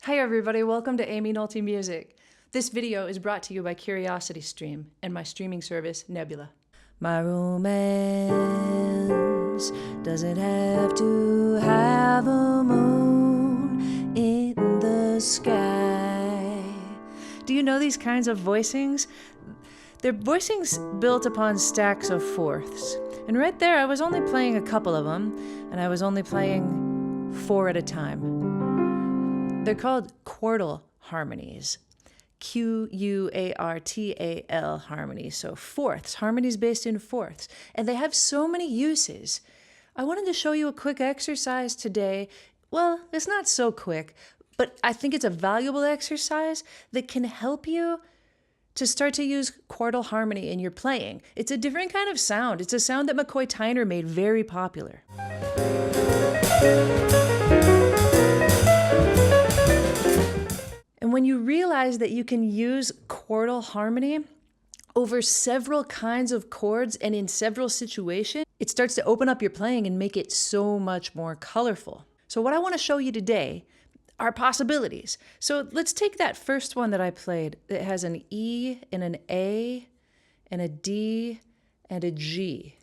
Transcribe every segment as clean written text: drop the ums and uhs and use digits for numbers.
Hi everybody, welcome to Amy Nolte Music. This video is brought to you by CuriosityStream and my streaming service, Nebula. My romance doesn't have to have a moon in the sky. Do you know these kinds of voicings? They're voicings built upon stacks of fourths. And right there, I was only playing a couple of them, and I was only playing 4 at a time. They're called Quartal harmonies. Q-U-A-R-T-A-L harmonies. So fourths, harmonies based in fourths. And they have so many uses. I wanted to show you a quick exercise today. Well, it's not so quick, but I think it's a valuable exercise that can help you to start to use quartal harmony in your playing. It's a different kind of sound. It's a sound that McCoy Tyner made very popular. And when you realize that you can use quartal harmony over several kinds of chords and in several situations, it starts to open up your playing and make it so much more colorful. So what I want to show you today are possibilities. So let's take that first one that I played that has an E and an A and a D and a G.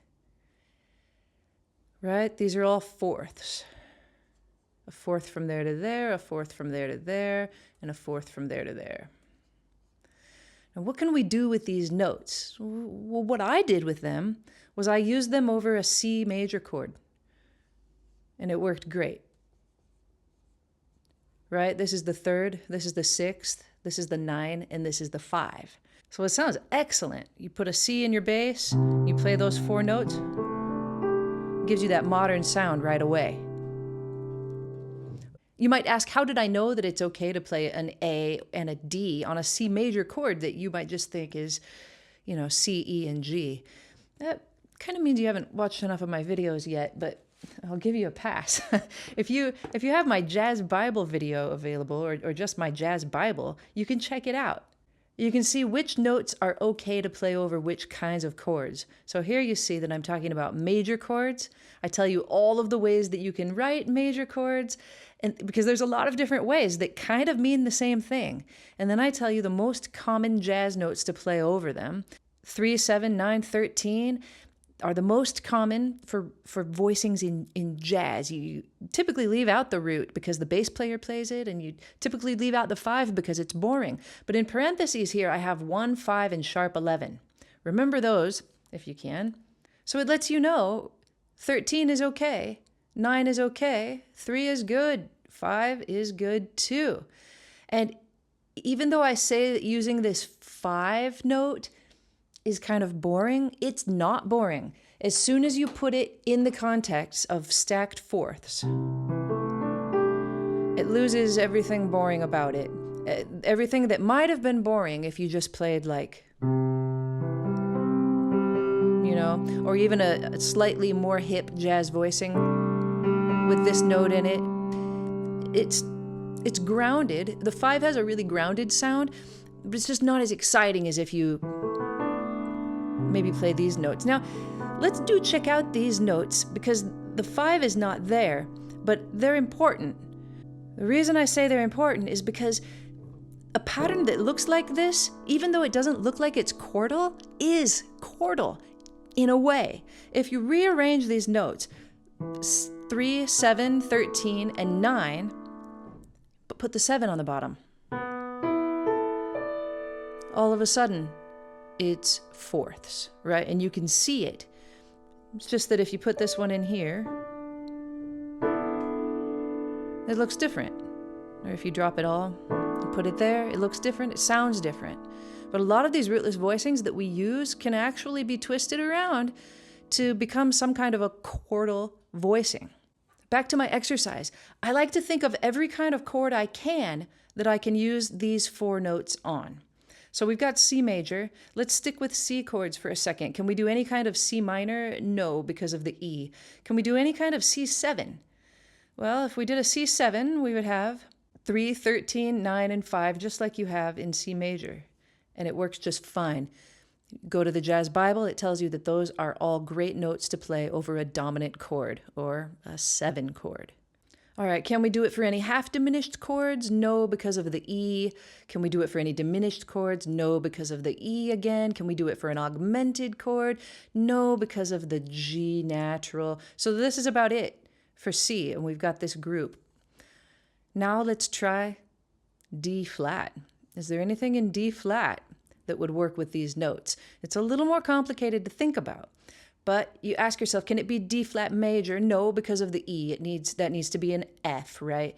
Right? These are all fourths. A fourth from there to there, a fourth from there to there, and a fourth from there to there. Now, what can we do with these notes? Well, what I did with them was I used them over a C major chord, and it worked great. Right? This is the third, this is the sixth, this is the 9, and this is the 5. So it sounds excellent. You put a C in your bass, you play those 4 notes, it gives you that modern sound right away. You might ask, how did I know that it's okay to play an A and a D on a C major chord that you might just think is, you know, C, E, and G? That kind of means you haven't watched enough of my videos yet, but I'll give you a pass. If you have my Jazz Bible video available or just my Jazz Bible, you can check it out. You can see which notes are okay to play over which kinds of chords. So here you see that I'm talking about major chords. I tell you all of the ways that you can write major chords, and because there's a lot of different ways that kind of mean the same thing. And then I tell you the most common jazz notes to play over them. 3, 7, 9, 13 are the most common for voicings in jazz. You typically leave out the root because the bass player plays it, and you typically leave out the 5 because it's boring. But in parentheses here, I have 1, 5, and sharp 11. Remember those, if you can. So it lets you know 13 is okay, 9 is okay, 3 is good, 5 is good too. And even though I say that using this 5 note is kind of boring, it's not boring. As soon as you put it in the context of stacked fourths, it loses everything boring about it. Everything that might have been boring if you just played like, you know, or even a slightly more hip jazz voicing with this note in it. It's grounded. The 5 has a really grounded sound, but it's just not as exciting as if you maybe play these notes. Now, let's check out these notes because the 5 is not there, but they're important. The reason I say they're important is because a pattern that looks like this, even though it doesn't look like it's quartal, is quartal in a way. If you rearrange these notes, 3, 7, 13, and 9, but put the 7 on the bottom, all of a sudden, it's fourths, right? And you can see it. It's just that if you put this one in here, it looks different. Or if you drop it all and put it there, it looks different, it sounds different. But a lot of these rootless voicings that we use can actually be twisted around to become some kind of a quartal voicing. Back to my exercise. I like to think of every kind of chord I can that I can use these 4 notes on. So we've got C major. Let's stick with C chords for a second. Can we do any kind of C minor? No, because of the E. Can we do any kind of C7? Well, if we did a C7, we would have 3, 13, 9, and 5, just like you have in C major. And it works just fine. Go to the Jazz Bible, it tells you that those are all great notes to play over a dominant chord, or a 7 chord. All right, can we do it for any half diminished chords? No, because of the E. Can we do it for any diminished chords? No, because of the E again. Can we do it for an augmented chord? No, because of the G natural. So this is about it for C, and we've got this group. Now let's try D flat. Is there anything in D flat that would work with these notes? It's a little more complicated to think about. But you ask yourself, can it be D flat major? No, because of the E. That needs to be an F, right?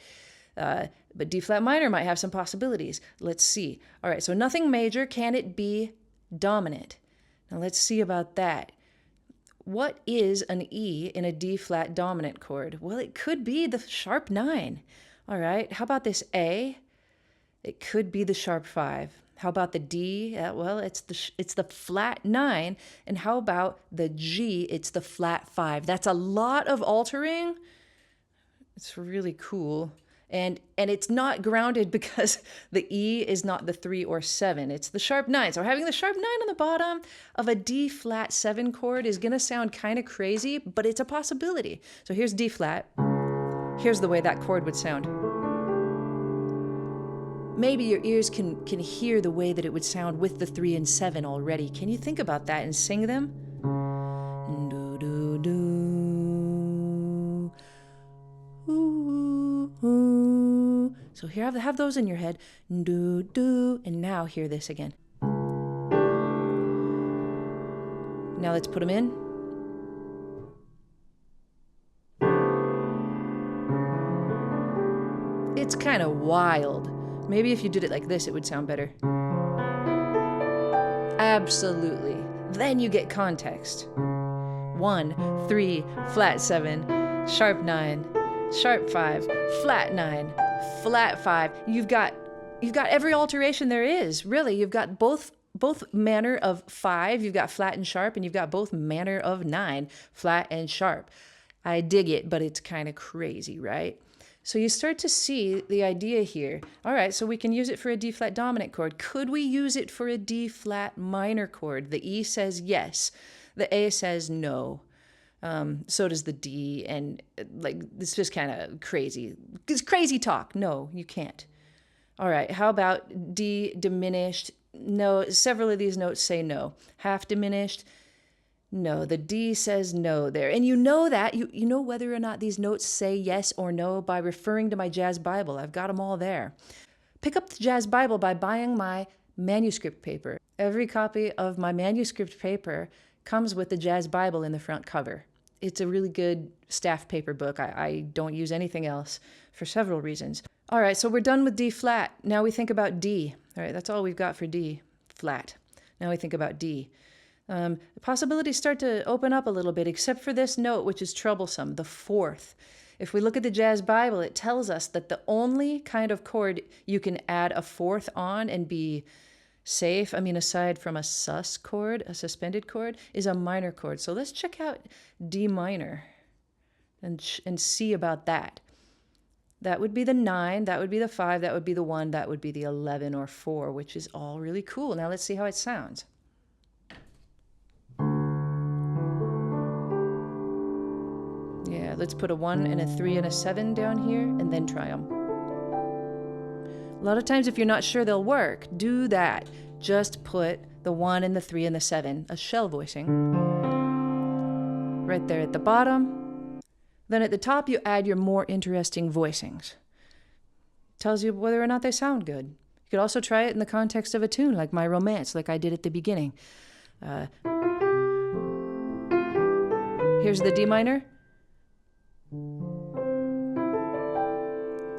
But D flat minor might have some possibilities. Let's see. All right, so nothing major. Can it be dominant? Now let's see about that. What is an E in a D flat dominant chord? Well, it could be the sharp 9. All right, how about this A? It could be the sharp 5. How about the D? Well, it's the flat 9. And how about the G? It's the flat 5. That's a lot of altering. It's really cool. And it's not grounded because the E is not the 3 or 7. It's the sharp 9. So having the sharp 9 on the bottom of a D flat 7 chord is going to sound kind of crazy, but it's a possibility. So here's D flat. Here's the way that chord would sound. Maybe your ears can hear the way that it would sound with the 3 and 7 already. Can you think about that and sing them? Do, do, do. Ooh, ooh. So here, have those in your head. Do, do. And now hear this again. Now let's put them in. It's kind of wild. Maybe if you did it like this, it would sound better. Absolutely. Then you get context. 1, 3, flat 7, sharp 9, sharp 5, flat 9, flat 5. You've got every alteration there is, really. You've got both manner of 5, you've got flat and sharp, and you've got both manner of 9, flat and sharp. I dig it, but it's kind of crazy, right? So you start to see the idea here. All right, so we can use it for a D flat dominant chord. Could we use it for a D flat minor chord? The E says yes. The A says no. So does the D. And like, it's just kind of crazy. It's crazy talk. No, you can't. All right, how about D diminished? No, several of these notes say no. Half diminished? No, the D says no there. And you know that. You know whether or not these notes say yes or no by referring to my Jazz Bible. I've got them all there. Pick up the Jazz Bible by buying my manuscript paper. Every copy of my manuscript paper comes with the Jazz Bible in the front cover. It's a really good staff paper book. I don't use anything else for several reasons. All right, so we're done with D flat. Now we think about D. All right, that's all we've got for D, flat. Now we think about D. The possibilities start to open up a little bit, except for this note, which is troublesome, the 4th. If we look at the Jazz Bible, it tells us that the only kind of chord you can add a 4th on and be safe, I mean, aside from a sus chord, a suspended chord, is a minor chord. So let's check out D minor and see about that. That would be the 9, that would be the 5, that would be the 1, that would be the 11 or 4, which is all really cool. Now let's see how it sounds. Yeah, let's put a 1 and a 3 and a 7 down here and then try them. A lot of times if you're not sure they'll work, do that. Just put the 1 and the 3 and the 7, a shell voicing, right there at the bottom. Then at the top you add your more interesting voicings. Tells you whether or not they sound good. You could also try it in the context of a tune like My Romance, like I did at the beginning. Here's the D minor.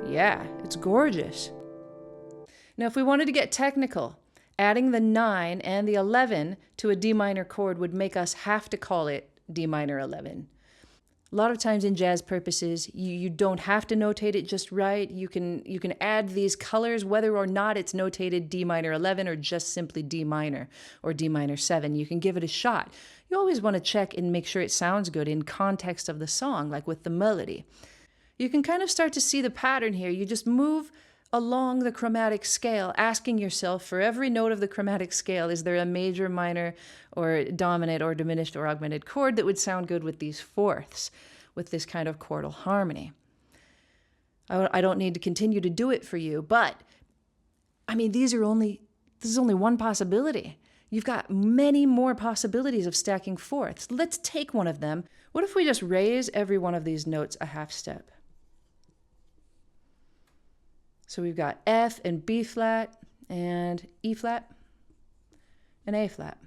Yeah, it's gorgeous. Now, if we wanted to get technical, adding the 9 and the 11 to a D minor chord would make us have to call it D minor 11. A lot of times in jazz purposes, you don't have to notate it just right. You can add these colors whether or not it's notated D minor 11 or just simply D minor or D minor 7. You can give it a shot. You always want to check and make sure it sounds good in context of the song, like with the melody. You can kind of start to see the pattern here. You just move along the chromatic scale, asking yourself for every note of the chromatic scale, is there a major, minor, or dominant, or diminished, or augmented chord that would sound good with these fourths, with this kind of chordal harmony? I don't need to continue to do it for you. But, I mean, this is only one possibility. You've got many more possibilities of stacking fourths. Let's take one of them. What if we just raise every one of these notes a half step? So we've got F and B flat and E flat and A flat.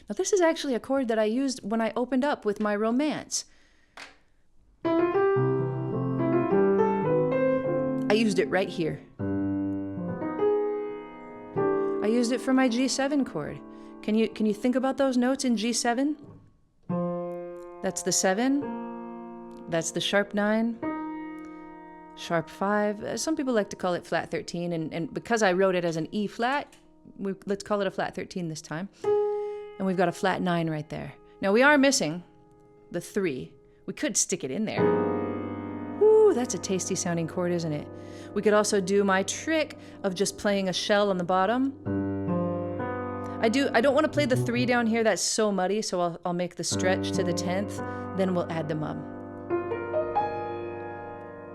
Now this is actually a chord that I used when I opened up with my romance. I used it right here. I used it for my G7 chord. Can you think about those notes in G7? That's the 7, that's the sharp 9, sharp 5. Some people like to call it flat 13, and because I wrote it as an E flat, let's call it a flat 13 this time. And we've got a flat 9 right there. Now we are missing the 3. We could stick it in there. Woo, that's a tasty sounding chord, isn't it? We could also do my trick of just playing a shell on the bottom. I don't want to play the 3 down here, that's so muddy, so I'll make the stretch to the 10th, then we'll add them up.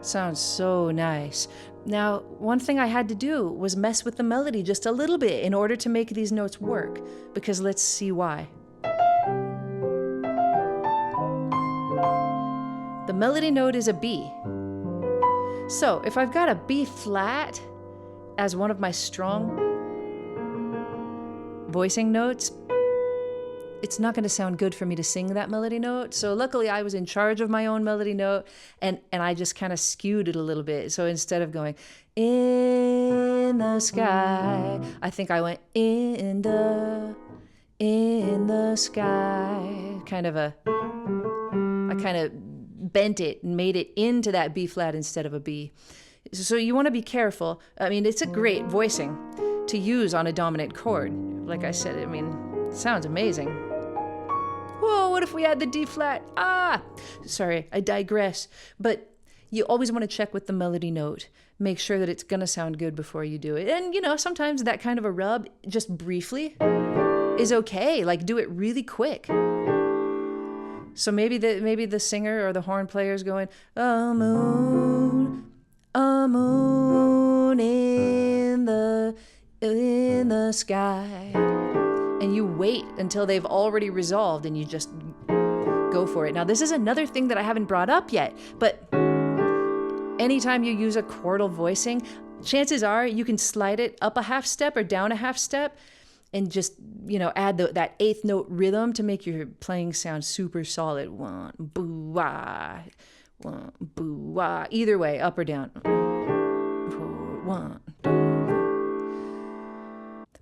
Sounds so nice. Now, one thing I had to do was mess with the melody just a little bit in order to make these notes work, because let's see why. The melody note is a B. So, if I've got a B flat as one of my strong voicing notes, it's not going to sound good for me to sing that melody note. So luckily I was in charge of my own melody note, and I just kind of skewed it a little bit. So instead of going in the sky, I think I went in the sky. I kind of bent it and made it into that B flat instead of a B. So you want to be careful. I mean, it's a great voicing to use on a dominant chord. Like I said, I mean, it sounds amazing. Whoa, what if we had the D flat? Sorry, I digress. But you always want to check with the melody note. Make sure that it's gonna sound good before you do it. And you know, sometimes that kind of a rub, just briefly, is okay. Like, do it really quick. So maybe the singer or the horn player is going, a moon in the sky. And you wait until they've already resolved and you just go for it. Now, this is another thing that I haven't brought up yet, but anytime you use a chordal voicing, chances are you can slide it up a half step or down a half step and just, you know, add that eighth note rhythm to make your playing sound super solid. One, boo, wah. One, boo, wah. Either way, up or down. 1, 2.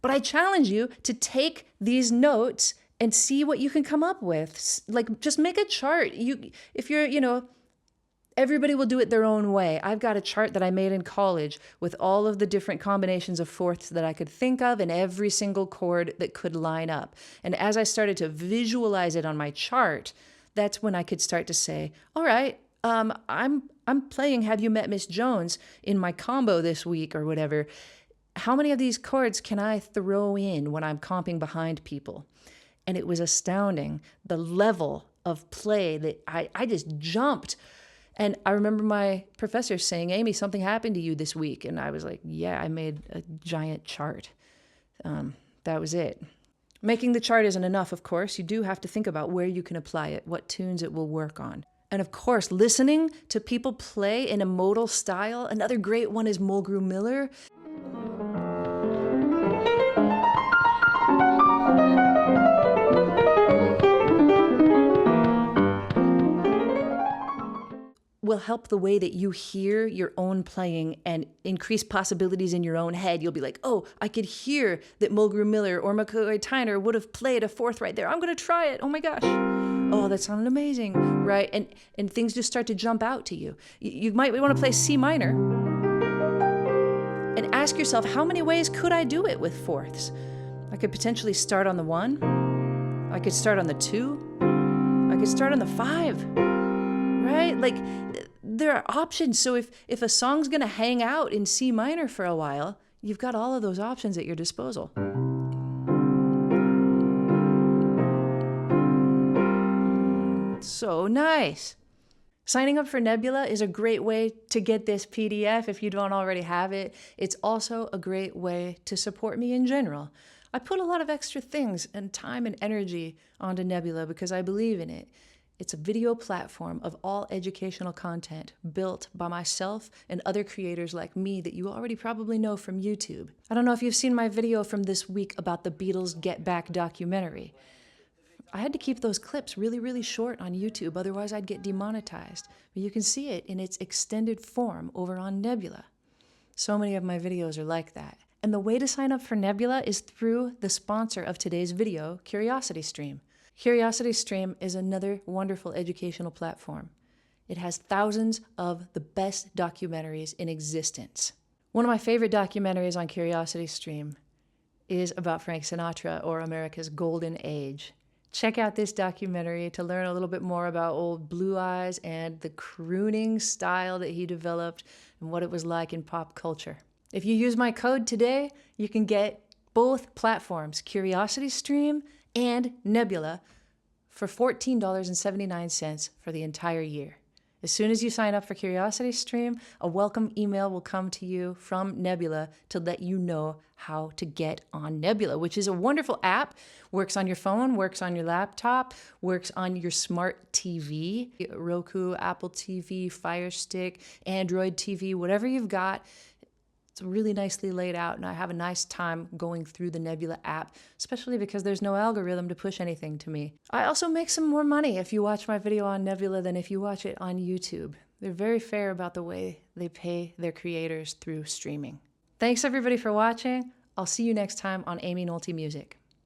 But I challenge you to take these notes and see what you can come up with. Like, just make a chart. If you're, you know, everybody will do it their own way. I've got a chart that I made in college with all of the different combinations of fourths that I could think of and every single chord that could line up. And as I started to visualize it on my chart, that's when I could start to say, all right, I'm playing Have You Met Miss Jones in my combo this week or whatever. How many of these chords can I throw in when I'm comping behind people? And it was astounding, the level of play that I just jumped. And I remember my professor saying, Amy, something happened to you this week. And I was like, yeah, I made a giant chart. That was it. Making the chart isn't enough, of course. You do have to think about where you can apply it, what tunes it will work on. And of course, listening to people play in a modal style. Another great one is Mulgrew Miller. Will help the way that you hear your own playing and increase possibilities in your own head. You'll be like, oh, I could hear that Mulgrew Miller or McCoy Tyner would have played a fourth right there. I'm going to try it. Oh my gosh. Oh, that sounded amazing, right? And things just start to jump out to you. You might want to play C minor and ask yourself, how many ways could I do it with fourths? I could potentially start on the 1. I could start on the 2. I could start on the 5. Right? Like, there are options. So if a song's going to hang out in C minor for a while, you've got all of those options at your disposal. So nice. Signing up for Nebula is a great way to get this PDF if you don't already have it. It's also a great way to support me in general. I put a lot of extra things and time and energy onto Nebula because I believe in it. It's a video platform of all educational content built by myself and other creators like me that you already probably know from YouTube. I don't know if you've seen my video from this week about the Beatles Get Back documentary. I had to keep those clips really short on YouTube, otherwise I'd get demonetized. But you can see it in its extended form over on Nebula. So many of my videos are like that. And the way to sign up for Nebula is through the sponsor of today's video, CuriosityStream. CuriosityStream is another wonderful educational platform. It has thousands of the best documentaries in existence. One of my favorite documentaries on CuriosityStream is about Frank Sinatra, or America's Golden Age. Check out this documentary to learn a little bit more about old Blue Eyes and the crooning style that he developed and what it was like in pop culture. If you use my code today, you can get both platforms, CuriosityStream and Nebula, for $14.79 for the entire year. As soon as you sign up for CuriosityStream, a welcome email will come to you from Nebula to let you know how to get on Nebula, which is a wonderful app. Works on your phone, works on your laptop, works on your smart TV, Roku, Apple TV, Fire Stick, Android TV, whatever you've got. It's really nicely laid out, and I have a nice time going through the Nebula app, especially because there's no algorithm to push anything to me. I also make some more money if you watch my video on Nebula than if you watch it on YouTube. They're very fair about the way they pay their creators through streaming. Thanks everybody for watching. I'll see you next time on Amy Nolte Music.